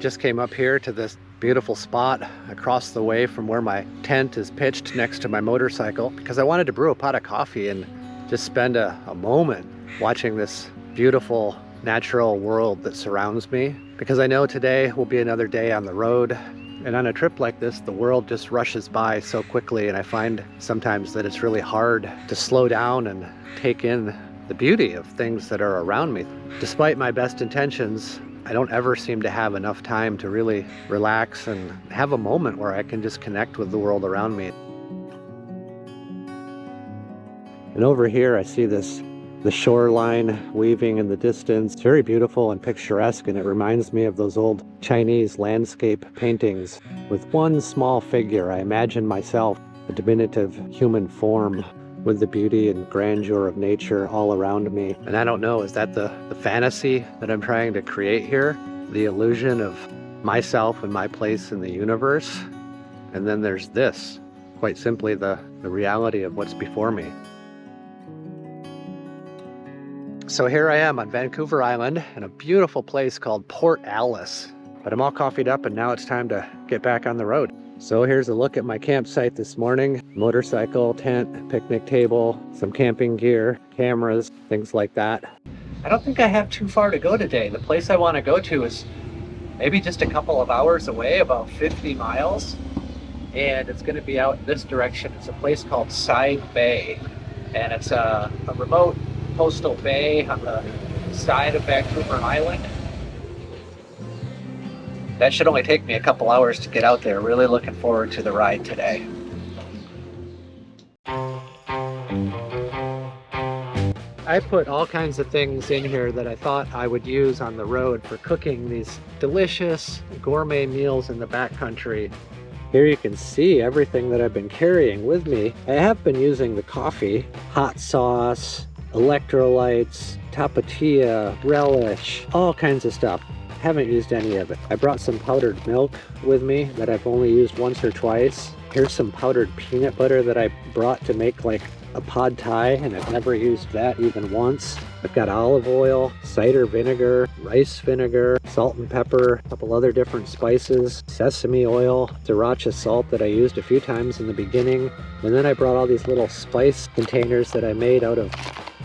just came up here to this beautiful spot across the way from where my tent is pitched next to my motorcycle because I wanted to brew a pot of coffee and just spend a moment watching this beautiful natural world that surrounds me, because I know today will be another day on the road. And on a trip like this, the world just rushes by so quickly, and I find sometimes that it's really hard to slow down and take in the beauty of things that are around me. Despite my best intentions, I don't ever seem to have enough time to really relax and have a moment where I can just connect with the world around me. And over here I see the shoreline weaving in the distance. It's very beautiful and picturesque, and it reminds me of those old Chinese landscape paintings. With one small figure, I imagine myself, a diminutive human form, with the beauty and grandeur of nature all around me. And I don't know, is that the fantasy that I'm trying to create here? The illusion of myself and my place in the universe? And then there's this, quite simply the reality of what's before me. So here I am on Vancouver Island in a beautiful place called Port Alice. But I'm all coffeeed up and now it's time to get back on the road. So here's a look at my campsite this morning. Motorcycle, tent, picnic table, some camping gear, cameras, things like that. I don't think I have too far to go today. The place I want to go to is maybe just a couple of hours away, about 50 miles. And it's going to be out in this direction. It's a place called Side Bay. And it's a remote coastal bay on the side of Vancouver Island. That should only take me a couple hours to get out there. Really looking forward to the ride today. I put all kinds of things in here that I thought I would use on the road for cooking these delicious gourmet meals in the backcountry. Here you can see everything that I've been carrying with me. I have been using the coffee, hot sauce, electrolytes, tapatía, relish, all kinds of stuff. Haven't used any of it. I brought some powdered milk with me that I've only used once or twice. Here's some powdered peanut butter that I brought to make like a pad thai, and I've never used that even once. I've got olive oil, cider vinegar, rice vinegar, salt and pepper, a couple other different spices, sesame oil, sriracha salt that I used a few times in the beginning. And then I brought all these little spice containers that I made out of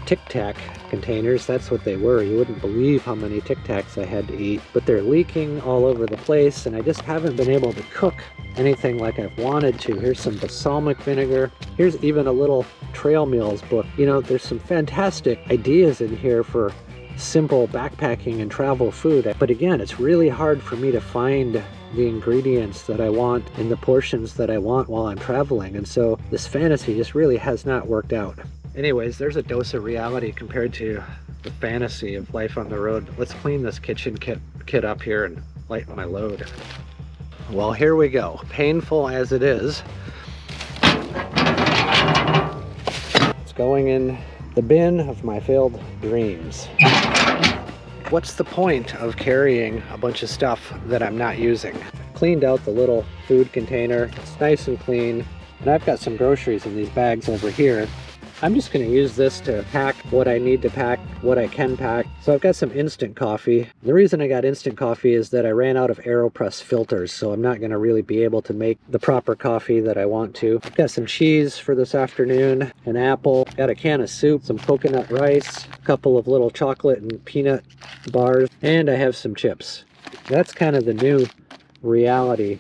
Tic Tac containers. That's what they were. You wouldn't believe how many Tic Tacs I had to eat, but they're leaking all over the place, and I just haven't been able to cook anything like I've wanted to. Here's some balsamic vinegar. Here's even a little trail meals book. You know, there's some fantastic ideas in here for simple backpacking and travel food, but again, it's really hard for me to find the ingredients that I want in the portions that I want while I'm traveling, and so this fantasy just really has not worked out. Anyways, there's a dose of reality compared to the fantasy of life on the road. Let's clean this kitchen kit up here and lighten my load. Well, here we go. Painful as it is, it's going in the bin of my failed dreams. What's the point of carrying a bunch of stuff that I'm not using? Cleaned out the little food container. It's nice and clean. And I've got some groceries in these bags over here. I'm just going to use this to pack what I need to pack, what I can pack. So I've got some instant coffee. The reason I got instant coffee is that I ran out of AeroPress filters, so I'm not going to really be able to make the proper coffee that I want to. I've got some cheese for this afternoon, an apple, got a can of soup, some coconut rice, a couple of little chocolate and peanut bars, and I have some chips. That's kind of the new reality.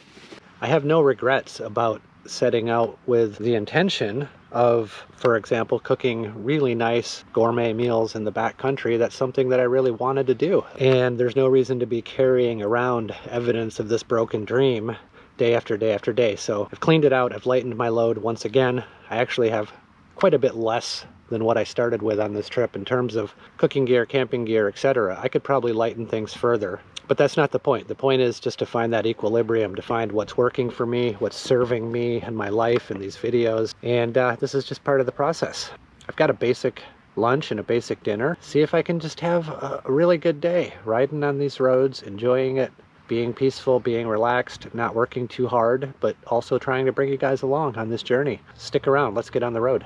I have no regrets about setting out with the intention of, for example, cooking really nice gourmet meals in the backcountry. That's something that I really wanted to do. And there's no reason to be carrying around evidence of this broken dream day after day after day. So I've cleaned it out. I've lightened my load once again. I actually have quite a bit less than what I started with on this trip in terms of cooking gear, camping gear, etc. I could probably lighten things further. But that's not the point. The point is just to find that equilibrium, to find what's working for me, what's serving me and my life in these videos. And this is just part of the process. I've got a basic lunch and a basic dinner. See if I can just have a really good day riding on these roads, enjoying it, being peaceful, being relaxed, not working too hard, but also trying to bring you guys along on this journey. Stick around. Let's get on the road.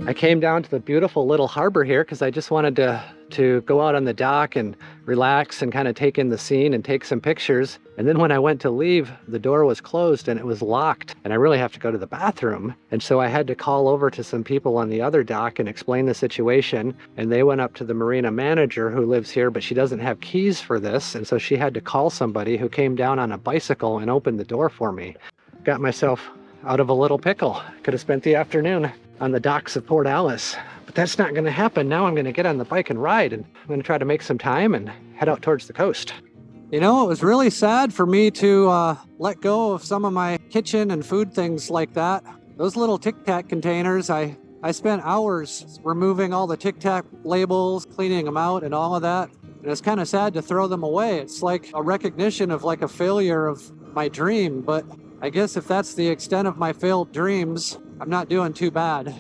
I came down to the beautiful little harbor here because I just wanted to go out on the dock and relax and kind of take in the scene and take some pictures. And then when I went to leave, the door was closed and it was locked, and I really have to go to the bathroom. And so I had to call over to some people on the other dock and explain the situation. And they went up to the marina manager who lives here, but she doesn't have keys for this. And so she had to call somebody who came down on a bicycle and opened the door for me. Got myself out of a little pickle. Could have spent the afternoon on the docks of Port Alice, but that's not going to happen. Now I'm going to get on the bike and ride, and I'm going to try to make some time and head out towards the coast. You know, it was really sad for me to let go of some of my kitchen and food things like that. Those little Tic Tac containers, I spent hours removing all the Tic Tac labels, cleaning them out and all of that. And it's kind of sad to throw them away. It's like a recognition of like a failure of my dream, but I guess if that's the extent of my failed dreams, I'm not doing too bad.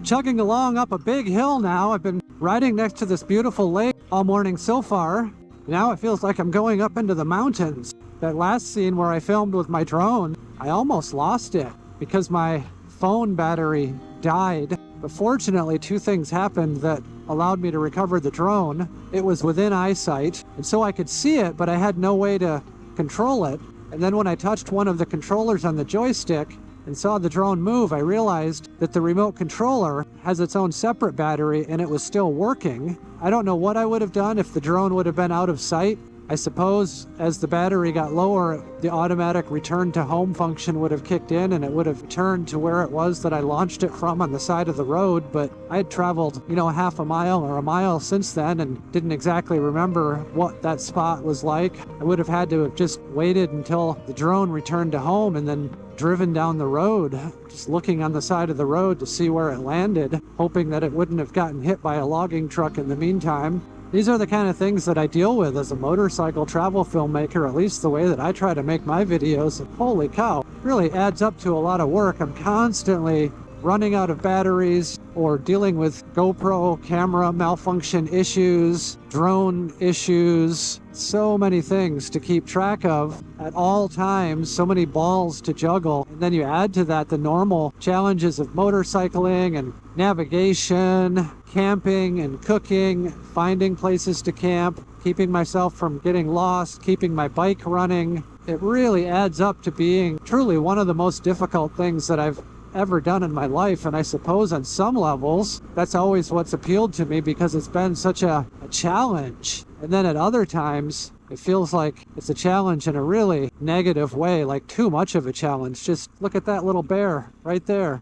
Chugging along up a big hill now. I've been riding next to this beautiful lake all morning so far. Now it feels like I'm going up into the mountains. That last scene where I filmed with my drone, I almost lost it because my phone battery died. But fortunately, two things happened that allowed me to recover the drone. It was within eyesight, and so I could see it, but I had no way to control it. And then when I touched one of the controllers on the joystick and saw the drone move, I realized that the remote controller has its own separate battery and it was still working. I don't know what I would have done if the drone would have been out of sight. I suppose as the battery got lower, the automatic return to home function would have kicked in and it would have returned to where it was that I launched it from on the side of the road. But I had traveled, half a mile or a mile since then and didn't exactly remember what that spot was like. I would have had to have just waited until the drone returned to home and then driven down the road, just looking on the side of the road to see where it landed, hoping that it wouldn't have gotten hit by a logging truck in the meantime. These are the kind of things that I deal with as a motorcycle travel filmmaker, at least the way that I try to make my videos. And holy cow, it really adds up to a lot of work. I'm constantly running out of batteries or dealing with GoPro camera malfunction issues, drone issues, so many things to keep track of at all times, so many balls to juggle. And then you add to that the normal challenges of motorcycling and navigation, camping and cooking, finding places to camp, keeping myself from getting lost, keeping my bike running. It really adds up to being truly one of the most difficult things that I've ever done in my life. And I suppose on some levels, that's always what's appealed to me because it's been such a challenge. And then at other times, it feels like it's a challenge in a really negative way, like too much of a challenge. Just look at that little bear right there.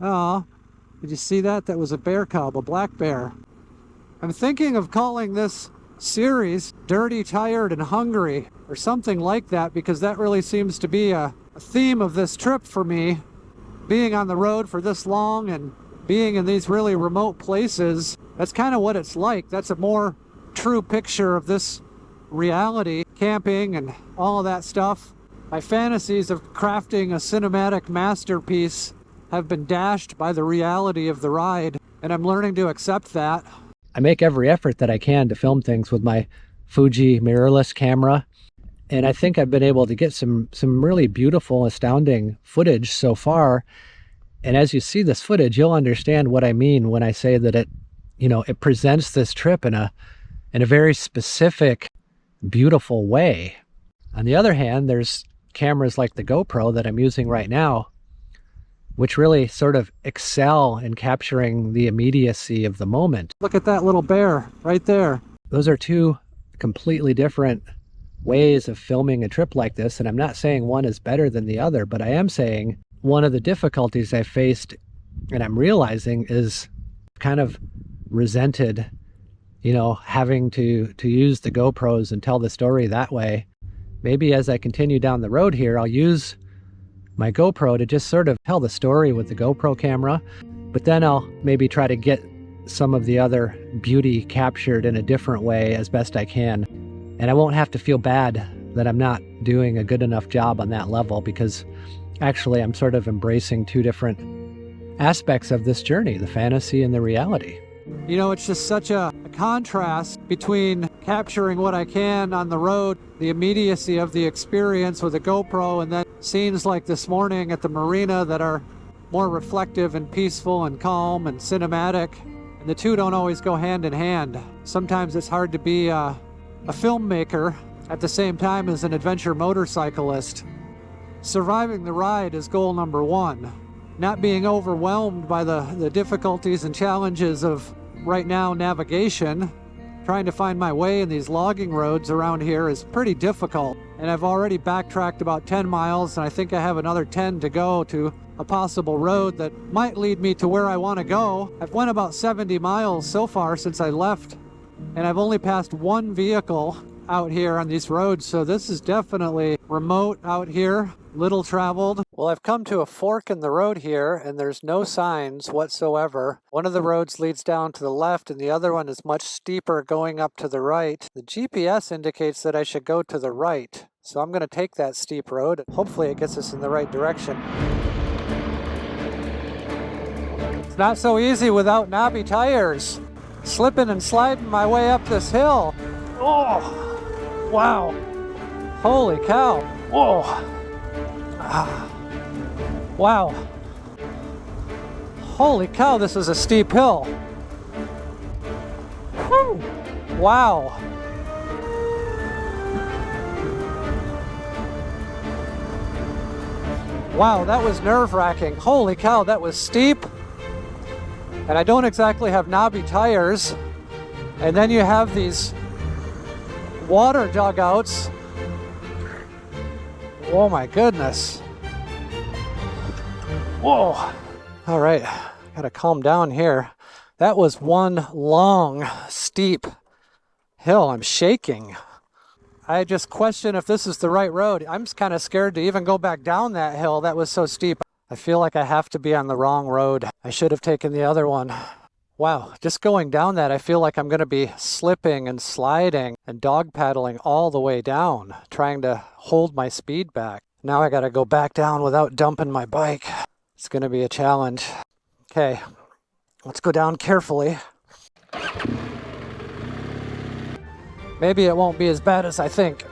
Oh, did you see that? That was a bear cub, a black bear. I'm thinking of calling this series Dirty, Tired, and Hungry, or something like that, because that really seems to be a theme of this trip for me. Being on the road for this long and being in these really remote places, that's kind of what it's like. That's a more true picture of this reality, camping and all of that stuff. My fantasies of crafting a cinematic masterpiece have been dashed by the reality of the ride, and I'm learning to accept that. I make every effort that I can to film things with my Fuji mirrorless camera, and I think I've been able to get some really beautiful, astounding footage so far. And as you see this footage, you'll understand what I mean when I say that it presents this trip in a very specific, beautiful way. On the other hand, there's cameras like the GoPro that I'm using right now, which really sort of excel in capturing the immediacy of the moment. Look at that little bear right there. Those are two completely different ways of filming a trip like this, and I'm not saying one is better than the other, but I am saying one of the difficulties I faced and I'm realizing is kind of resented, having to use the GoPros and tell the story that way. Maybe as I continue down the road here, I'll use my GoPro to just sort of tell the story with the GoPro camera, but then I'll maybe try to get some of the other beauty captured in a different way as best I can. And I won't have to feel bad that I'm not doing a good enough job on that level, because actually I'm sort of embracing two different aspects of this journey, the fantasy and the reality. You know, it's just such a contrast between capturing what I can on the road, the immediacy of the experience with a GoPro, and then scenes like this morning at the marina that are more reflective and peaceful and calm and cinematic. And the two don't always go hand in hand. Sometimes it's hard to be a filmmaker at the same time as an adventure motorcyclist. Surviving the ride is goal number one. Not being overwhelmed by the difficulties and challenges of, right now, navigation. Trying to find my way in these logging roads around here is pretty difficult. And I've already backtracked about 10 miles, and I think I have another 10 to go to a possible road that might lead me to where I want to go. I've went about 70 miles so far since I left, and I've only passed one vehicle out here on these roads, so this is definitely remote out here, little traveled. Well, I've come to a fork in the road here, and there's no signs whatsoever. One of the roads leads down to the left, and the other one is much steeper going up to the right. The GPS indicates that I should go to the right, so I'm going to take that steep road. Hopefully it gets us in the right direction. It's not so easy without knobby tires. Slipping and sliding my way up this hill. Oh! Wow. Holy cow. Whoa. Wow. Holy cow, this is a steep hill. Whew. Wow. Wow, that was nerve-wracking. Holy cow, that was steep. And I don't exactly have knobby tires. And then you have these water dugouts. Oh my goodness. Whoa. All right, gotta calm down here. That was one long, steep hill. I'm shaking. I just question if this is the right road. I'm kind of scared to even go back down that hill. That was so steep. I feel like I have to be on the wrong road. I should have taken the other one. Wow, just going down that, I feel like I'm going to be slipping and sliding and dog paddling all the way down, trying to hold my speed back. Now I got to go back down without dumping my bike. It's going to be a challenge. Okay, let's go down carefully. Maybe it won't be as bad as I think.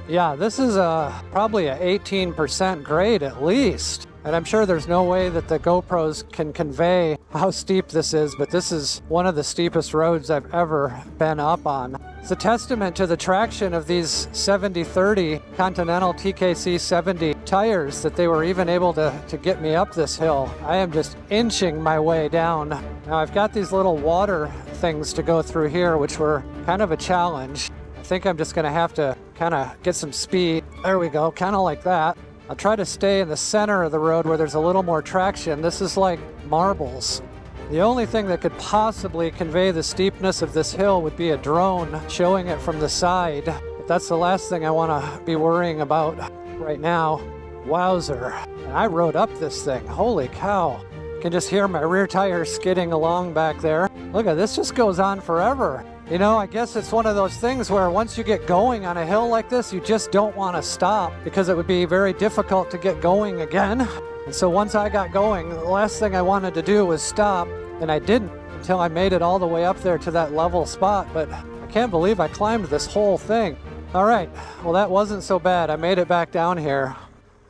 Yeah, this is probably an 18% grade at least. And I'm sure there's no way that the GoPros can convey how steep this is, but this is one of the steepest roads I've ever been up on. It's a testament to the traction of these 70/30 Continental TKC 70 tires that they were even able to get me up this hill. I am just inching my way down. Now I've got these little water things to go through here, which were kind of a challenge. I think I'm just gonna have to kind of get some speed. There we go, kind of like that. I'll try to stay in the center of the road where there's a little more traction. This is like marbles. The only thing that could possibly convey the steepness of this hill would be a drone showing it from the side. But that's the last thing I want to be worrying about right now. Wowzer. And I rode up this thing. Holy cow. You can just hear my rear tire skidding along back there. Look at this, just goes on forever. You know, I guess it's one of those things where once you get going on a hill like this, you just don't want to stop because it would be very difficult to get going again. And so once I got going, the last thing I wanted to do was stop, and I didn't until I made it all the way up there to that level spot. But I can't believe I climbed this whole thing. All right, well, that wasn't so bad. I made it back down here.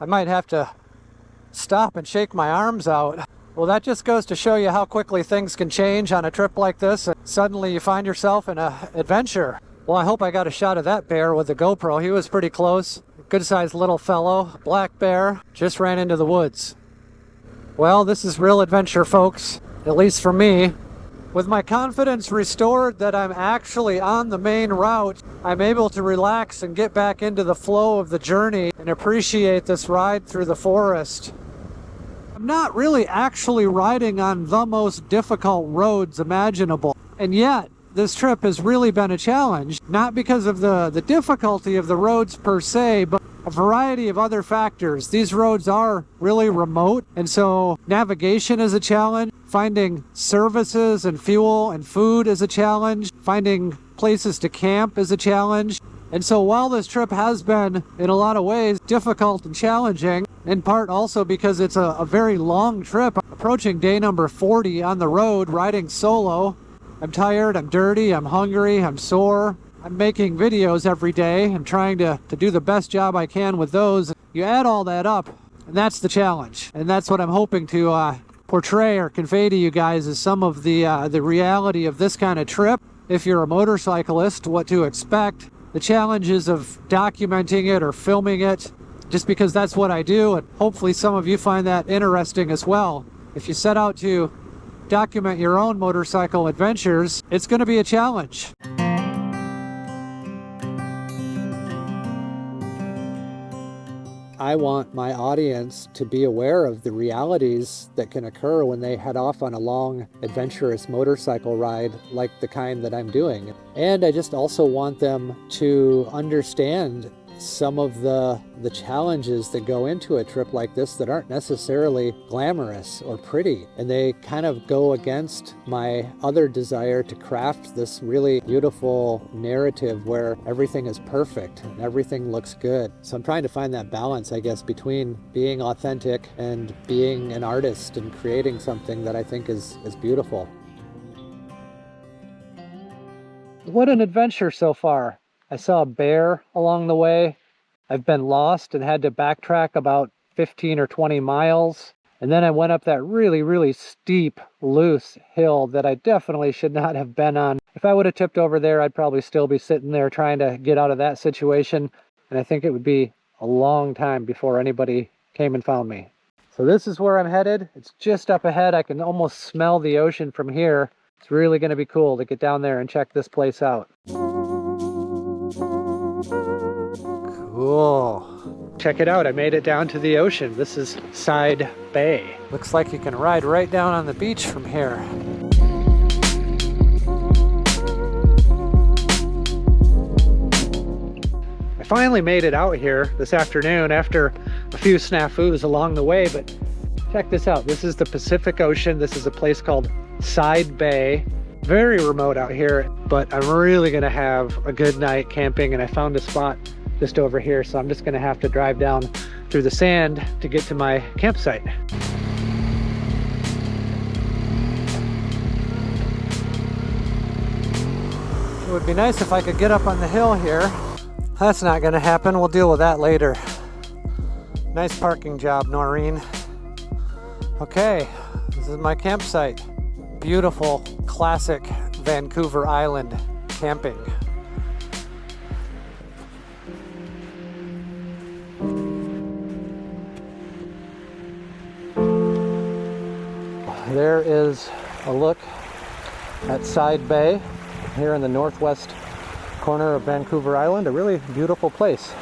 I might have to stop and shake my arms out. Well, that just goes to show you how quickly things can change on a trip like this, and suddenly you find yourself in an adventure. Well, I hope I got a shot of that bear with the GoPro. He was pretty close. Good-sized little fellow, black bear, just ran into the woods. Well, this is real adventure, folks, at least for me. With my confidence restored that I'm actually on the main route, I'm able to relax and get back into the flow of the journey and appreciate this ride through the forest. I'm not really actually riding on the most difficult roads imaginable, and yet this trip has really been a challenge, not because of the difficulty of the roads per se, but a variety of other factors. These roads are really remote, and so navigation is a challenge, finding services and fuel and food is a challenge, finding places to camp is a challenge. And so while this trip has been, in a lot of ways, difficult and challenging, in part also because it's a very long trip. Approaching day number 40 on the road, riding solo. I'm tired, I'm dirty, I'm hungry, I'm sore. I'm making videos every day. I'm trying to do the best job I can with those. You add all that up, and that's the challenge. And that's what I'm hoping to portray or convey to you guys, is some of the reality of this kind of trip. If you're a motorcyclist, what to expect, the challenges of documenting it or filming it, just because that's what I do, and hopefully some of you find that interesting as well. If you set out to document your own motorcycle adventures, it's going to be a challenge. I want my audience to be aware of the realities that can occur when they head off on a long, adventurous motorcycle ride like the kind that I'm doing. And I just also want them to understand some of the challenges that go into a trip like this that aren't necessarily glamorous or pretty. And they kind of go against my other desire to craft this really beautiful narrative where everything is perfect and everything looks good. So I'm trying to find that balance, I guess, between being authentic and being an artist and creating something that I think is beautiful. What an adventure so far. I saw a bear along the way. I've been lost and had to backtrack about 15 or 20 miles. And then I went up that really, really steep, loose hill that I definitely should not have been on. If I would have tipped over there, I'd probably still be sitting there trying to get out of that situation. And I think it would be a long time before anybody came and found me. So this is where I'm headed. It's just up ahead. I can almost smell the ocean from here. It's really going to be cool to get down there and check this place out. Cool. Check it out. I made it down to the ocean. This is Side Bay. Looks like you can ride right down on the beach from here. I finally made it out here this afternoon after a few snafus along the way, but check this out. This is the Pacific Ocean. This is a place called Side Bay. Very remote out here, but I'm really gonna have a good night camping, and I found a spot just over here, so I'm just gonna have to drive down through the sand to get to my campsite. It would be nice if I could get up on the hill here. That's not gonna happen. We'll deal with that later. Nice parking job, Noreen. Okay, this is my campsite. Beautiful, classic Vancouver Island camping. There is a look at Side Bay here in the northwest corner of Vancouver Island. A really beautiful place.